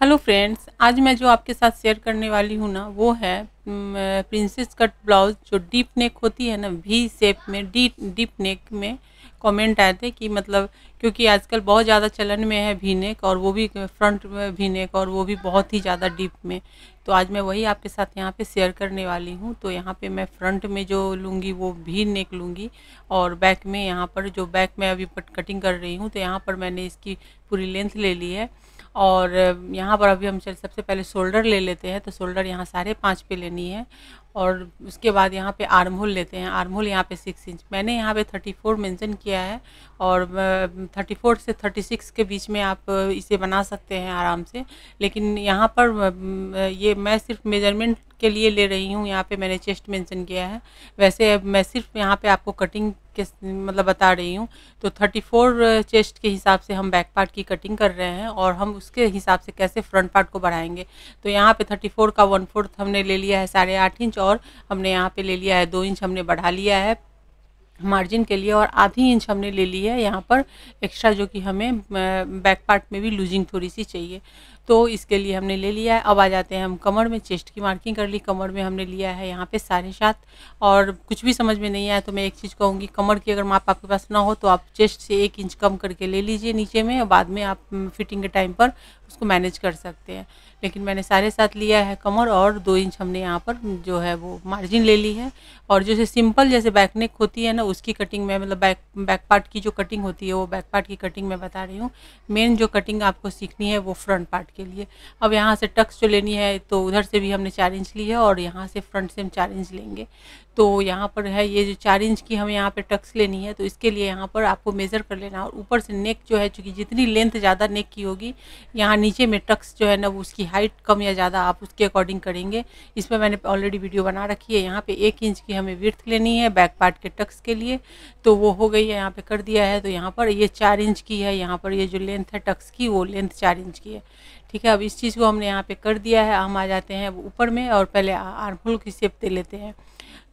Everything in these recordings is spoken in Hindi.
हेलो फ्रेंड्स, आज मैं जो आपके साथ शेयर करने वाली हूँ ना वो है प्रिंसेस कट ब्लाउज जो डीप नेक होती है ना वी शेप में डीप नेक में। कमेंट आए थे कि मतलब क्योंकि आजकल बहुत ज़्यादा चलन में है वी नेक, और वो भी फ्रंट में वी नेक, और वो भी बहुत ही ज़्यादा डीप में। तो आज मैं वही आपके साथ यहाँ पे शेयर करने वाली हूँ। तो यहाँ पे मैं फ्रंट में जो लूँगी वो वी नेक लूँगी, और बैक में यहाँ पर जो बैक में अभी कटिंग कर रही हूँ तो यहाँ पर मैंने इसकी पूरी लेंथ ले ली है। और यहाँ पर अभी हम सबसे पहले शोल्डर ले लेते हैं। तो शोल्डर यहाँ 5.5 पे लेनी है, और उसके बाद यहाँ पे आर्म होल लेते हैं। आर्म होल यहाँ पे 6 इंच मैंने यहाँ पे 34 मेंशन किया है, और 34 से 36 के बीच में आप इसे बना सकते हैं आराम से। लेकिन यहाँ पर ये मैं सिर्फ मेजरमेंट के लिए ले रही हूँ। यहाँ पे मैंने चेस्ट मेंशन किया है, वैसे मैं सिर्फ यहाँ पे आपको कटिंग के मतलब बता रही हूँ। तो 34 चेस्ट के हिसाब से हम बैक पार्ट की कटिंग कर रहे हैं, और हम उसके हिसाब से कैसे फ्रंट पार्ट को बढ़ाएंगे। तो यहाँ पे 34 का 1/4 हमने ले लिया है 8.5 इंच, और हमने यहाँ पे ले लिया है 2 इंच हमने बढ़ा लिया है मार्जिन के लिए, और आधी इंच हमने ले ली है यहाँ पर एक्स्ट्रा, जो कि हमें बैक पार्ट में भी लूजिंग थोड़ी सी चाहिए। तो इसके लिए हमने ले लिया है। अब आ जाते हैं हम कमर में। चेस्ट की मार्किंग कर ली, कमर में हमने लिया है यहाँ पे 7.5। और कुछ भी समझ में नहीं आया तो मैं एक चीज़ कहूँगी, कमर की अगर माप आपके पास ना हो तो आप चेस्ट से 1 इंच कम करके ले लीजिए नीचे में, और बाद में आप फिटिंग के टाइम पर उसको मैनेज कर सकते हैं। लेकिन मैंने 7.5 लिया है कमर, और 2 इंच हमने यहाँ पर जो है वो मार्जिन ले ली है। और जैसे सिंपल जैसे बैक नेक होती है ना उसकी कटिंग में, मतलब बैक पार्ट की जो कटिंग होती है वो बैक पार्ट की कटिंग मैं बता रही हूँ। मेन जो कटिंग आपको सीखनी है वो फ्रंट पार्ट के लिए। अब यहाँ से टक्स जो लेनी है तो उधर से भी हमने 4 इंच ली है, और यहाँ से फ्रंट से हम 4 इंच लेंगे। तो यहाँ पर है ये जो 4 इंच की हमें यहाँ पे टक्स लेनी है, तो इसके लिए यहाँ पर आपको मेज़र कर लेना। और ऊपर से नेक जो है, चूँकि जितनी लेंथ ज़्यादा नेक की होगी, यहाँ नीचे में टक्स जो है ना वो उसकी हाइट कम या ज़्यादा आप उसके अकॉर्डिंग करेंगे। इसमें मैंने ऑलरेडी वीडियो बना रखी है। यहाँ पे 1 इंच की हमें विड्थ लेनी है बैक पार्ट के टक्स के लिए, तो वो हो गई है, यहाँ पे कर दिया है। तो यहाँ पर ये 4 इंच की है, यहाँ पर ये जो लेंथ है टक्स की वो लेंथ 4 इंच की है। ठीक है, अब इस चीज़ को हमने यहाँ पे कर दिया है। हम आ जाते हैं ऊपर में, और पहले आर्म होल की शेप दे लेते हैं।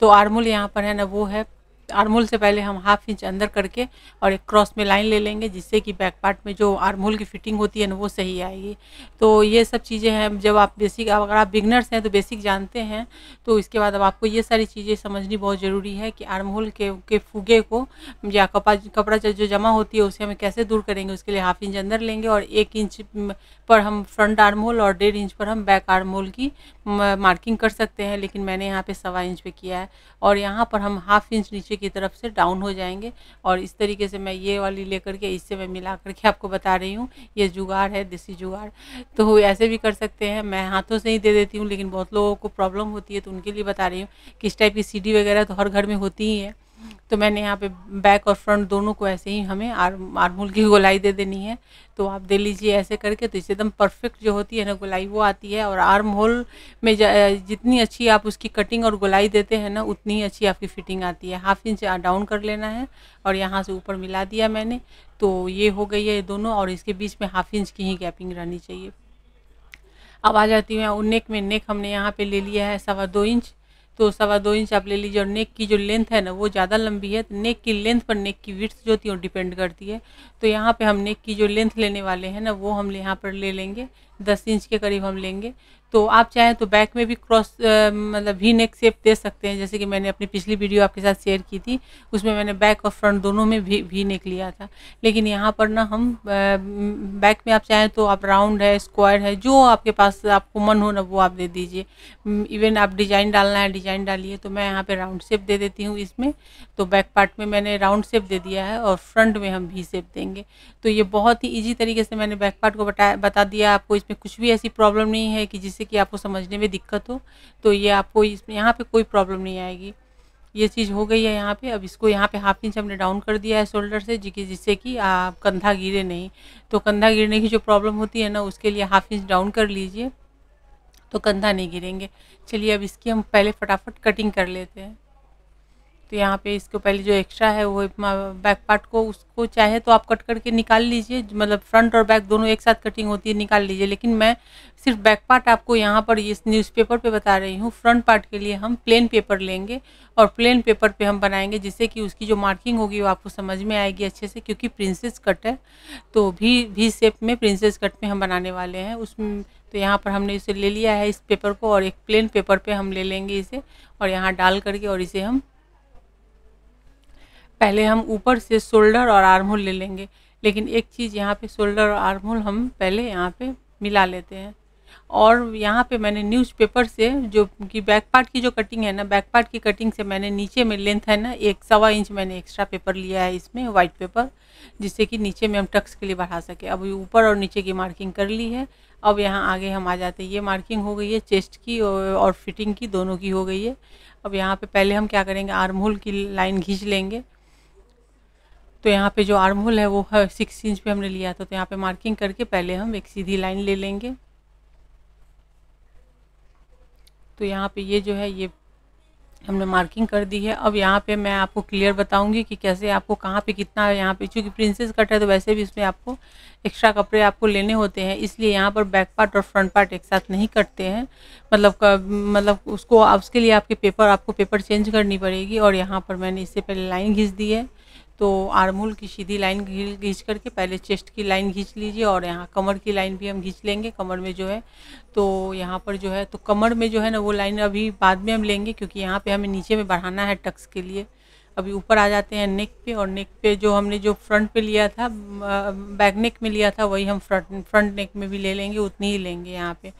तो आर्म होल यहाँ पर है ना वो है, आर्म होल से पहले हम 1/2 इंच अंदर करके और एक क्रॉस में लाइन ले लेंगे, जिससे कि बैक पार्ट में जो आर्म होल की फिटिंग होती है ना वो सही आएगी। तो ये सब चीज़ें हैं, जब आप बेसिक, अगर आप बिगनर्स हैं तो बेसिक जानते हैं, तो इसके बाद अब आपको ये सारी चीज़ें समझनी बहुत ज़रूरी है कि आर्म होल के फुगे को या कपड़ा जो जमा होती है उसे हमें कैसे दूर करेंगे। उसके लिए 1/2 इंच अंदर लेंगे, और 1 इंच पर हम फ्रंट आर्म होल और 1.5 इंच पर हम बैक आर्म होल की मार्किंग कर सकते हैं। लेकिन मैंने यहाँ पे 1.25 इंच पे किया है, और यहाँ पर हम 1/2 इंच नीचे की तरफ से डाउन हो जाएंगे। और इस तरीके से मैं ये वाली लेकर के इससे मैं मिला करके आपको बता रही हूँ। ये जुगाड़ है, देसी जुगाड़। तो ऐसे भी कर सकते हैं, मैं हाथों से ही दे देती हूँ, लेकिन बहुत लोगों को प्रॉब्लम होती है तो उनके लिए बता रही हूँ कि इस टाइप की सीढ़ी वगैरह तो हर घर में होती ही है। तो मैंने यहाँ पे बैक और फ्रंट दोनों को ऐसे ही हमें आर्म होल की गोलाई दे देनी है। तो आप दे लीजिए ऐसे करके, तो इससे एकदम परफेक्ट जो होती है ना गोलाई वो आती है। और आर्म होल में जितनी अच्छी आप उसकी कटिंग और गोलाई देते हैं ना उतनी ही अच्छी आपकी फिटिंग आती है। 1/2 इंच डाउन कर लेना है, और यहाँ से ऊपर मिला दिया मैंने। तो ये हो गई है दोनों, और इसके बीच में 1/2 इंच की ही गैपिंग रहनी चाहिए। अब आ जाती हूँ नेक में। नेक हमने यहाँ पे ले लिया है 2.25 इंच। तो 2.25 इंच आप ले लीजिए, और नेक की जो लेंथ है ना वो ज़्यादा लंबी है, तो नेक की लेंथ पर नेक की विड्थ जो होती है वो डिपेंड करती है। तो यहाँ पे हम नेक की जो लेंथ लेने वाले हैं ना वो हम यहाँ पर ले लेंगे 10 इंच के करीब हम लेंगे। तो आप चाहें तो बैक में भी क्रॉस मतलब वी नेक शेप दे सकते हैं, जैसे कि मैंने अपनी पिछली वीडियो आपके साथ शेयर की थी, उसमें मैंने बैक और फ्रंट दोनों में वी नेक लिया था। लेकिन यहाँ पर ना हम बैक में आप चाहें तो आप राउंड है, स्क्वायर है, जो आपके पास आपको मन हो ना वो आप दे दीजिए। इवन आप डिजाइन डालना है डिजाइन डालिए। तो मैं यहाँ पे राउंड शेप दे देती हूँ इसमें। तो बैक पार्ट में मैंने राउंड शेप दे दिया है, और फ्रंट में हम वी शेप देंगे। तो ये बहुत ही ईजी तरीके से मैंने बैक पार्ट को बता दिया आपको। इसमें कुछ भी ऐसी प्रॉब्लम नहीं है कि जिससे कि आपको समझने में दिक्कत हो। तो ये आपको इसमें यहाँ पे कोई प्रॉब्लम नहीं आएगी। ये चीज़ हो गई है यहाँ पे। अब इसको यहाँ पे 1/2 इंच हमने डाउन कर दिया है शोल्डर से, जिससे कि आप कंधा गिरे नहीं। तो कंधा गिरने की जो प्रॉब्लम होती है ना उसके लिए 1/2 इंच डाउन कर लीजिए, तो कंधा नहीं गिरेंगे। चलिए अब इसकी हम पहले फटाफट कटिंग कर लेते हैं। तो यहाँ पे इसको पहले जो एक्स्ट्रा है वो बैक पार्ट को उसको चाहे तो आप कट करके निकाल लीजिए, मतलब फ्रंट और बैक दोनों एक साथ कटिंग होती है, निकाल लीजिए। लेकिन मैं सिर्फ बैक पार्ट आपको यहाँ पर इस न्यूज़पेपर पे बता रही हूँ। फ्रंट पार्ट के लिए हम प्लेन पेपर लेंगे और प्लेन पेपर पे हम बनाएंगे, जिससे कि उसकी जो मार्किंग होगी वो आपको समझ में आएगी अच्छे से, क्योंकि प्रिंसेस कट है तो भी शेप में प्रिंसेस कट में हम बनाने वाले हैं उसमें। तो यहाँ पर हमने इसे ले लिया है इस पेपर को, और एक प्लेन पेपर पे हम ले लेंगे इसे, और यहाँ डाल करके और इसे हम पहले हम ऊपर से शोल्डर और आर्म होल ले लेंगे। लेकिन एक चीज़ यहाँ पे, शोल्डर और आर्म होल हम पहले यहाँ पे मिला लेते हैं। और यहाँ पे मैंने न्यूज़पेपर से जो कि बैक पार्ट की जो कटिंग है ना, बैक पार्ट की कटिंग से मैंने नीचे में लेंथ है ना 1.25 इंच मैंने एक्स्ट्रा पेपर लिया है इसमें, वाइट पेपर, जिससे कि नीचे में हम टक्स के लिए बढ़ा सके। अब ऊपर और नीचे की मार्किंग कर ली है। अब यहाँ आगे हम आ जाते हैं। ये मार्किंग हो गई है चेस्ट की और फिटिंग की, दोनों की हो गई है। अब यहाँ पे पहले हम क्या करेंगे, आर्म होल की लाइन खींच लेंगे। तो यहाँ पे जो आर्म होल है वो 6 इंच पे हमने लिया था, तो यहाँ पे मार्किंग करके पहले हम एक सीधी लाइन ले लेंगे। तो यहाँ पे ये जो है ये हमने मार्किंग कर दी है। अब यहाँ पे मैं आपको क्लियर बताऊंगी कि कैसे आपको कहाँ पे कितना, यहाँ पे चूँकि प्रिंसेस कट है तो वैसे भी इसमें आपको एक्स्ट्रा कपड़े आपको लेने होते हैं, इसलिए यहाँ पर बैक पार्ट और फ्रंट पार्ट एक साथ नहीं कटते हैं। मतलब उसको उसके लिए आपको पेपर चेंज करनी पड़ेगी। और यहाँ पर मैंने इससे पहले लाइन खींच दी है। तो आर्म होल की सीधी लाइन खींच करके पहले चेस्ट की लाइन खींच लीजिए, और यहाँ कमर की लाइन भी हम खींच लेंगे। कमर में जो है तो यहाँ पर जो है तो कमर में जो है ना वो लाइन अभी बाद में हम लेंगे, क्योंकि यहाँ पे हमें नीचे में बढ़ाना है टक्स के लिए। अभी ऊपर आ जाते हैं नेक पे, और नेक पे जो हमने जो फ्रंट पे लिया था, बैक नेक में लिया था, वही हम फ्रंट नेक में भी ले लेंगे, उतनी ही लेंगे यहाँ पे।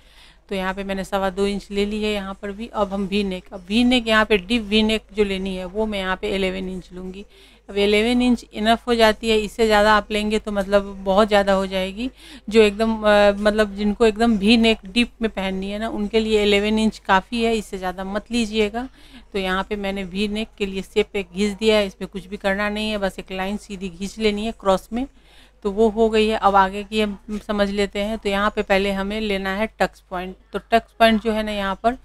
तो यहाँ पे मैंने 2.25 इंच ले ली है यहाँ पर भी। अब हम वी नेक, अब वी नेक यहाँ पे डीप वी नेक जो लेनी है वो मैं यहाँ पे 11 इंच लूँगी। अब 11 इंच इनफ हो जाती है, इससे ज़्यादा आप लेंगे तो मतलब बहुत ज़्यादा हो जाएगी। जो एकदम मतलब जिनको एकदम वी नेक डीप में पहननी है ना, उनके लिए 11 इंच काफ़ी है, इससे ज़्यादा मत लीजिएगा। तो यहाँ पे मैंने वी नेक के लिए शेप एक घिस दिया है, इसमें कुछ भी करना नहीं है, बस एक लाइन सीधी खींच लेनी है क्रॉस में। तो वो हो गई है। अब आगे की हम समझ लेते हैं। तो यहाँ पे पहले हमें लेना है टक्स पॉइंट। तो टक्स पॉइंट जो है ना यहाँ पर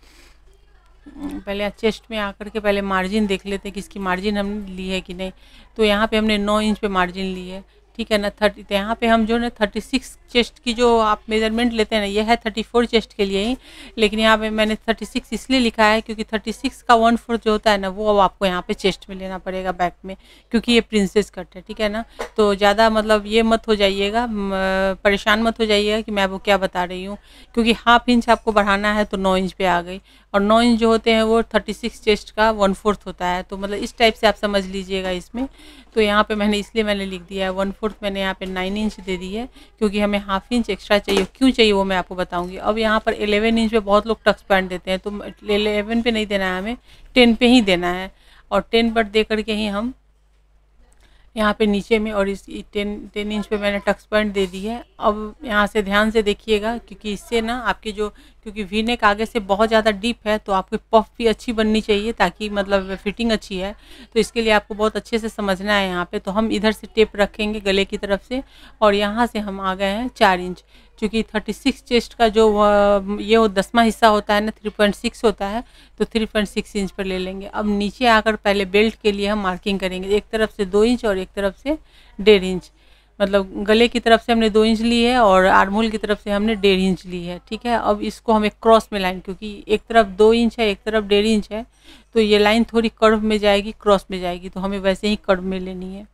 पहले चेस्ट में आकर के पहले मार्जिन देख लेते हैं कि इसकी मार्जिन हमने ली है कि नहीं। तो यहाँ पे हमने 9 इंच पे मार्जिन ली है, ठीक है ना। 30, तो यहाँ पे हम जो ना 36 चेस्ट की जो आप मेजरमेंट लेते हैं ना, ये है 34 चेस्ट के लिए ही, लेकिन यहाँ पे मैंने 36 इसलिए लिखा है क्योंकि 36 का 1/4 जो होता है ना वो अब आपको यहाँ पे चेस्ट में लेना पड़ेगा बैक में, क्योंकि ये प्रिंसेस कट है, ठीक है ना। तो ज़्यादा मतलब ये मत हो जाइएगा, परेशान मत हो जाइएगा कि मैं वो क्या बता रही हूँ, क्योंकि 1/2 इंच आपको बढ़ाना है तो 9 इंच पे आ गई, और 9 इंच जो होते हैं वो 36 चेस्ट का 1/4 होता है। तो मतलब इस टाइप से आप समझ लीजिएगा इसमें। तो यहाँ पे मैंने लिख दिया है 1/4, मैंने यहाँ पे 9 इंच दे दी है, क्योंकि हमें 1/2 इंच एक्स्ट्रा चाहिए। क्यों चाहिए वो मैं आपको बताऊंगी। अब यहाँ पर 11 इंच पे बहुत लोग टक्स पॉइंट देते हैं, तो 11 पे नहीं देना है हमें, 10 पे ही देना है। और 10 पर दे करके ही हम यहाँ पे नीचे में, और इस 10 इंच पे मैंने टक्स पॉइंट दे दी है। अब यहाँ से ध्यान से देखिएगा, क्योंकि इससे ना आपकी जो, क्योंकि वी नेक आगे से बहुत ज़्यादा डीप है, तो आपकी पफ भी अच्छी बननी चाहिए, ताकि मतलब फिटिंग अच्छी है। तो इसके लिए आपको बहुत अच्छे से समझना है यहाँ पे। तो हम इधर से टेप रखेंगे गले की तरफ से, और यहाँ से हम आ गए हैं 4 इंच, क्योंकि 36 चेस्ट का जो ये 10वां हिस्सा होता है ना 3.6 होता है, तो 3.6 इंच पर ले लेंगे। अब नीचे आकर पहले बेल्ट के लिए हम मार्किंग करेंगे, एक तरफ से 2 इंच और एक तरफ से 1.5 इंच। मतलब गले की तरफ से हमने 2 इंच ली है और आर्म होल की तरफ से हमने 1.5 इंच ली है, ठीक है। अब इसको हमें क्रॉस में लाइन, क्योंकि एक तरफ 2 इंच है एक तरफ 1.5 इंच है, तो ये लाइन थोड़ी कर्व में जाएगी, क्रॉस में जाएगी, तो हमें वैसे ही कर्व में लेनी है।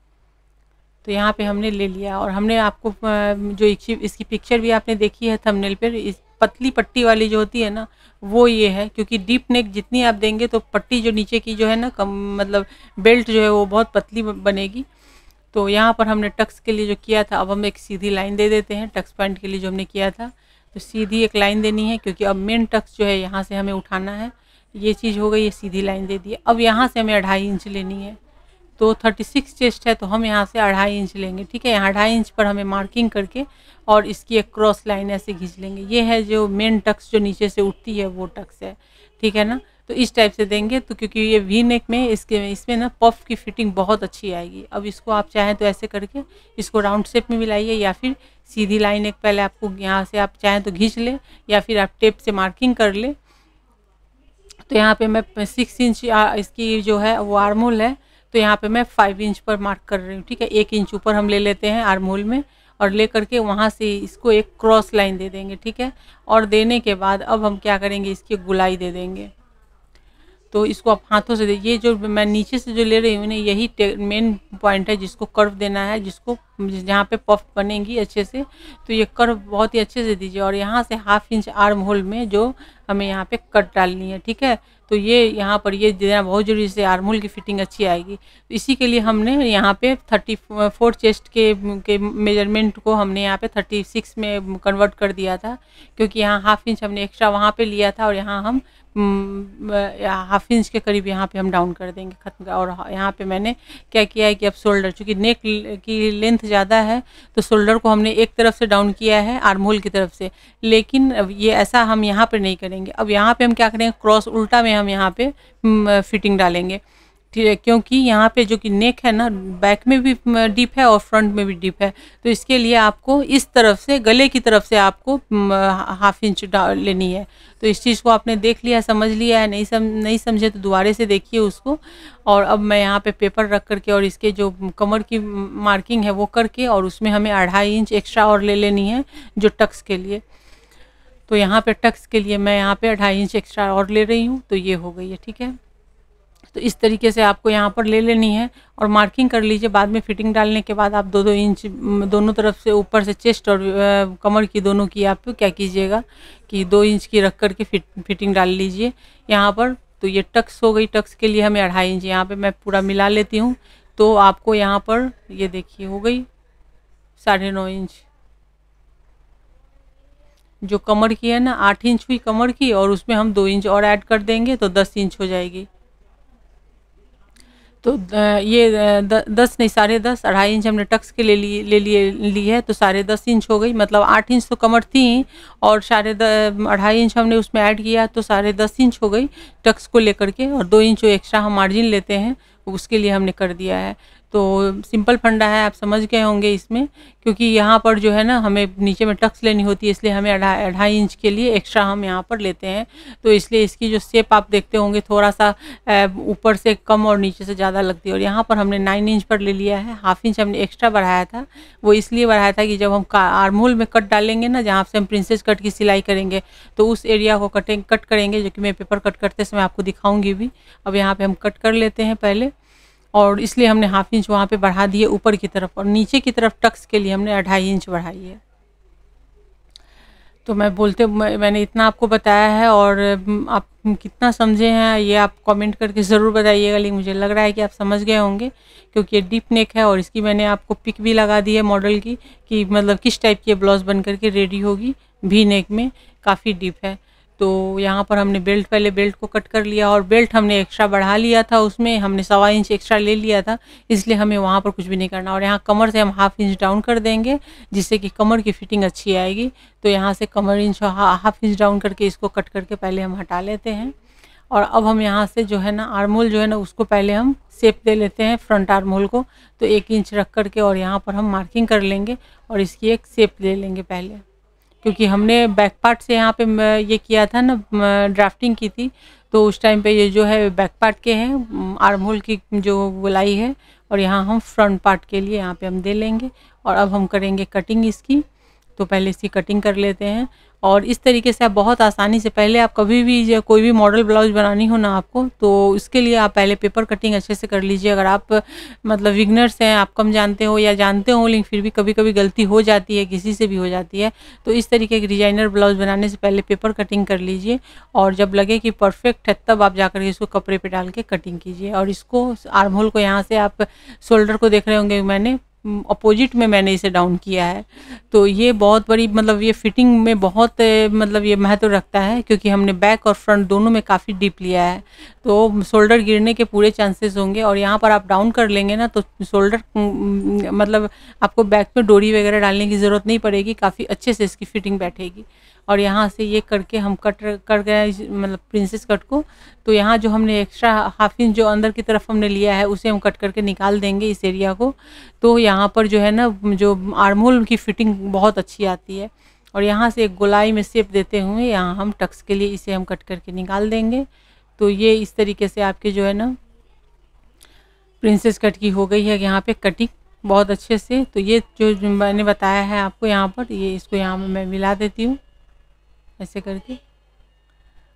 तो यहाँ पे हमने ले लिया, और हमने आपको जो इसकी पिक्चर भी आपने देखी है थंबनेल पर, इस पतली पट्टी वाली जो होती है ना वो ये है, क्योंकि डीप नेक जितनी आप देंगे तो पट्टी जो नीचे की जो है ना कम, मतलब बेल्ट जो है वो बहुत पतली बनेगी। तो यहाँ पर हमने टक्स के लिए जो किया था, अब हम एक सीधी लाइन दे देते हैं टक्स पॉइंट के लिए जो हमने किया था। तो सीधी एक लाइन देनी है, क्योंकि अब मेन टक्स जो है यहाँ से हमें उठाना है। ये चीज़ हो गई, ये सीधी लाइन दे दी। अब यहाँ से हमें 2.5 इंच लेनी है। तो 36 चेस्ट है, तो हम यहाँ से 2.5 इंच लेंगे, ठीक है। यहाँ 2.5 इंच पर हमें मार्किंग करके और इसकी एक क्रॉस लाइन ऐसे खींच लेंगे। ये है जो मेन टक्स जो नीचे से उठती है वो टक्स है, ठीक है ना। तो इस टाइप से देंगे, तो क्योंकि ये वी नेक में इसमें ना पफ की फिटिंग बहुत अच्छी आएगी। अब इसको आप चाहें तो ऐसे करके इसको राउंड शेप में भी लाइए, या फिर सीधी लाइन एक पहले आपको यहाँ से आप चाहें तो खींच ले, या फिर आप टेप से मार्किंग कर ले। तो यहाँ पे मैं 6 इंच इसकी जो है वो आर्म होल है, तो यहाँ पे मैं 5 इंच पर मार्क कर रही हूँ, ठीक है। 1 इंच ऊपर हम ले लेते हैं आर्म होल में, और ले करके वहाँ से इसको एक क्रॉस लाइन दे देंगे, ठीक है। और देने के बाद अब हम क्या करेंगे, इसकी गुलाई दे देंगे। तो इसको आप हाथों से ये जो मैं नीचे से जो ले रही हूँ ना, यही मेन पॉइंट है जिसको कर्व देना है, जिसको जहाँ पे पफ बनेंगी अच्छे से, तो ये कर्व बहुत ही अच्छे से दीजिए। और यहाँ से 1/2 इंच आर्म होल में जो हमें यहाँ पे कट डालनी है, ठीक है। तो ये यहाँ पर ये देना बहुत जरूरी, इससे आर्म होल की फिटिंग अच्छी आएगी। तो इसी के लिए हमने यहाँ पे 34 चेस्ट के मेजरमेंट को हमने यहाँ पे 36 में कन्वर्ट कर दिया था, क्योंकि यहाँ 1/2 इंच हमने एक्स्ट्रा वहाँ पे लिया था, और यहाँ हम 1/2 इंच के करीब यहाँ पे हम डाउन कर देंगे खत्म। और यहाँ पे मैंने क्या किया है कि अब शोल्डर, चूँकि नेक की लेंथ ज़्यादा है तो शोल्डर को हमने एक तरफ से डाउन किया है आर्म होल की तरफ से, लेकिन अब ये ऐसा हम यहाँ पे नहीं करेंगे। अब यहाँ पे हम क्या करेंगे, क्रॉस उल्टा में हम यहाँ पे फिटिंग डालेंगे, ठीक है। क्योंकि यहाँ पे जो कि नेक है ना, बैक में भी डीप है और फ्रंट में भी डीप है, तो इसके लिए आपको इस तरफ से, गले की तरफ से आपको 1/2 इंच लेनी है। तो इस चीज़ को आपने देख लिया, समझ लिया है, नहीं समझे तो दोबारा से देखिए उसको। और अब मैं यहाँ पे पेपर रख करके और इसके जो कमर की मार्किंग है वो करके, और उसमें हमें 2.5 इंच एक्स्ट्रा और ले लेनी है जो टक्स के लिए। तो यहाँ पे टक्स के लिए मैं यहाँ पे 2.5 इंच एक्स्ट्रा और ले रही हूँ, तो ये हो गई है, ठीक है। तो इस तरीके से आपको यहाँ पर ले लेनी है और मार्किंग कर लीजिए। बाद में फिटिंग डालने के बाद आप 2-2 इंच दोनों तरफ से, ऊपर से चेस्ट और कमर की दोनों की आप क्या कीजिएगा कि 2 इंच की रख करके फिटिंग डाल लीजिए यहाँ पर। तो ये टक्स हो गई, टक्स के लिए हमें 2.5 इंच यहाँ पे मैं पूरा मिला लेती हूँ। तो आपको यहाँ पर ये देखिए हो गई 9.5 इंच। जो कमर की है ना 8 इंच हुई कमर की, और उसमें हम 2 इंच और ऐड कर देंगे तो 10 इंच हो जाएगी। तो ये 10 नहीं 10.5 2.5 इंच हमने टक्स के ली है, तो 10.5 इंच हो गई। मतलब 8 इंच तो कमर थी और 2.5 इंच हमने उसमें ऐड किया, तो 10.5 इंच हो गई टक्स को लेकर के। और 2 इंच जो एक्स्ट्रा हम मार्जिन लेते हैं उसके लिए हमने कर दिया है। तो सिंपल फंडा है, आप समझ गए होंगे इसमें, क्योंकि यहाँ पर जो है ना हमें नीचे में टक्स लेनी होती है, इसलिए हमें 2.5 इंच के लिए एक्स्ट्रा हम यहाँ पर लेते हैं। तो इसलिए इसकी जो शेप आप देखते होंगे थोड़ा सा ऊपर से कम और नीचे से ज़्यादा लगती है। और यहाँ पर हमने 9 इंच पर ले लिया है। 1/2 इंच हमने एक्स्ट्रा बढ़ाया था, वो इसलिए बढ़ाया था कि जब हम आर्म होल में कट डालेंगे ना, जहाँ से हम प्रिंसेस कट की सिलाई करेंगे, तो उस एरिया को कट करेंगे, जो कि मैं पेपर कट करते समय आपको दिखाऊंगी भी। अब यहाँ पे हम कट कर लेते हैं पहले, और इसलिए हमने 1/2 इंच वहाँ पे बढ़ा दिए ऊपर की तरफ, और नीचे की तरफ टक्स के लिए हमने 2.5 इंच बढ़ाई है। तो मैंने इतना आपको बताया है, और आप कितना समझे हैं ये आप कमेंट करके ज़रूर बताइएगा। लेकिन मुझे लग रहा है कि आप समझ गए होंगे, क्योंकि ये डीप नेक है और इसकी मैंने आपको पिक भी लगा दी है मॉडल की, कि मतलब किस टाइप की ब्लाउज बन करके रेडी होगी। वी नेक में काफ़ी डीप है। तो यहाँ पर हमने पहले बेल्ट को कट कर लिया, और बेल्ट हमने एक्स्ट्रा बढ़ा लिया था, उसमें हमने 1.25 इंच एक्स्ट्रा ले लिया था, इसलिए हमें वहाँ पर कुछ भी नहीं करना। और यहाँ कमर से हम 1/2 इंच डाउन कर देंगे, जिससे कि कमर की फिटिंग अच्छी आएगी। तो यहाँ से कमर इंच 1/2 इंच डाउन करके इसको कट करके पहले हम हटा लेते हैं। और अब हम यहाँ से जो है ना आर्म होल जो है ना उसको पहले हम शेप दे लेते हैं, फ्रंट आर्म होल को। तो 1 इंच रख करके और यहाँ पर हम मार्किंग कर लेंगे और इसकी एक शेप दे लेंगे पहले, क्योंकि हमने बैक पार्ट से यहाँ पे ये किया था ना, ड्राफ्टिंग की थी, तो उस टाइम पे ये जो है बैक पार्ट के हैं आर्म होल की जो गोलाई है, और यहाँ हम फ्रंट पार्ट के लिए यहाँ पे हम दे लेंगे। और अब हम करेंगे कटिंग इसकी। तो पहले इसकी कटिंग कर लेते हैं, और इस तरीके से आप बहुत आसानी से, पहले आप कभी भी कोई भी मॉडल ब्लाउज बनानी हो ना आपको, तो इसके लिए आप पहले पेपर कटिंग अच्छे से कर लीजिए। अगर आप मतलब बिगनर्स हैं, आप कम जानते हो या जानते हो लेकिन फिर भी कभी कभी गलती हो जाती है, किसी से भी हो जाती है, तो इस तरीके के डिजाइनर ब्लाउज बनाने से पहले पेपर कटिंग कर लीजिए। और जब लगे कि परफेक्ट है तब आप जाकर के इसको कपड़े पे डाल के कटिंग कीजिए। और इसको आर्म होल को यहाँ से आप शोल्डर को देख रहे होंगे, मैंने अपोजिट में मैंने इसे डाउन किया है। तो ये बहुत बड़ी मतलब ये फिटिंग में बहुत मतलब ये महत्व रखता है, क्योंकि हमने बैक और फ्रंट दोनों में काफ़ी डीप लिया है, तो शोल्डर गिरने के पूरे चांसेस होंगे। और यहाँ पर आप डाउन कर लेंगे ना तो शोल्डर मतलब आपको बैक में डोरी वगैरह डालने की ज़रूरत नहीं पड़ेगी, काफ़ी अच्छे से इसकी फिटिंग बैठेगी। और यहाँ से ये करके हम कट कर गए मतलब प्रिंसेस कट को। तो यहाँ जो हमने एक्स्ट्रा 1/2 इंच जो अंदर की तरफ हमने लिया है उसे हम कट करके निकाल देंगे इस एरिया को। तो यहाँ पर जो है ना जो आर्म होल की फिटिंग बहुत अच्छी आती है। और यहाँ से एक गोलाई में शेप देते हुए यहाँ हम टक्स के लिए इसे हम कट करके निकाल देंगे। तो ये इस तरीके से आपके जो है ना प्रिंसेस कट की हो गई है यहाँ पे कटिंग बहुत अच्छे से। तो ये जो मैंने बताया है आपको यहाँ पर, ये इसको यहाँ मैं मिला देती हूँ ऐसे करके।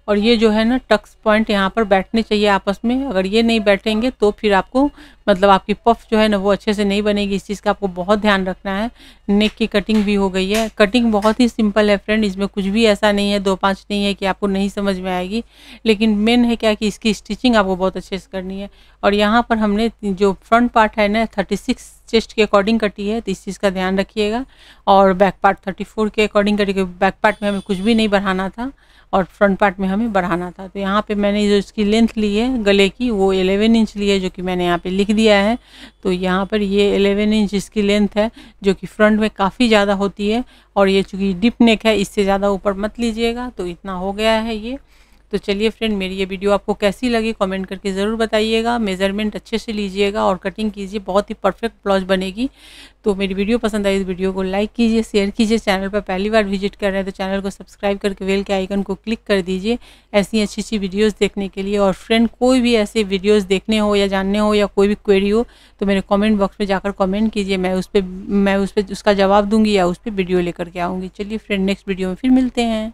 और ये जो है ना टक्स पॉइंट यहाँ पर बैठने चाहिए आपस में, अगर ये नहीं बैठेंगे तो फिर आपको मतलब आपकी पफ जो है ना वो अच्छे से नहीं बनेगी। इस चीज़ का आपको बहुत ध्यान रखना है। नेक की कटिंग भी हो गई है। कटिंग बहुत ही सिंपल है फ्रेंड, इसमें कुछ भी ऐसा नहीं है 2-5 नहीं है कि आपको नहीं समझ में आएगी, लेकिन मेन है क्या कि इसकी स्टिचिंग आपको बहुत अच्छे से करनी है। और यहाँ पर हमने जो फ्रंट पार्ट है ना 36 चेस्ट के अकॉर्डिंग कटी है, तो इस चीज़ का ध्यान रखिएगा। और बैक पार्ट 34 के अकॉर्डिंग कटी, बैक पार्ट में हमें कुछ भी नहीं बढ़ाना था और फ्रंट पार्ट में हमें बढ़ाना था। तो यहाँ पे मैंने जो इसकी लेंथ ली है गले की वो 11 इंच ली है, जो कि मैंने यहाँ पे लिख दिया है। तो यहाँ पर ये 11 इंच इसकी लेंथ है, जो कि फ्रंट में काफ़ी ज़्यादा होती है। और ये चूँकि डिप नेक है, इससे ज़्यादा ऊपर मत लीजिएगा। तो इतना हो गया है ये। तो चलिए फ्रेंड, मेरी ये वीडियो आपको कैसी लगी कमेंट करके ज़रूर बताइएगा। मेज़रमेंट अच्छे से लीजिएगा और कटिंग कीजिए, बहुत ही परफेक्ट ब्लाउज बनेगी। तो मेरी वीडियो पसंद आई तो वीडियो को लाइक कीजिए, शेयर कीजिए। चैनल पर पहली बार विजिट कर रहे हैं तो चैनल को सब्सक्राइब करके बेल के आइकन को क्लिक कर दीजिए ऐसी अच्छी वीडियोज़ देखने के लिए। और फ्रेंड कोई भी ऐसे वीडियोज़ देखने हो या जानने हो या कोई भी क्वेरी हो तो मेरे कॉमेंट बॉक्स में जाकर कॉमेंट कीजिए, मैं उस पर उसका जवाब दूँगी या उस पर वीडियो लेकर के आऊँगी। चलिए फ्रेंड, नेक्स्ट वीडियो में फिर मिलते हैं।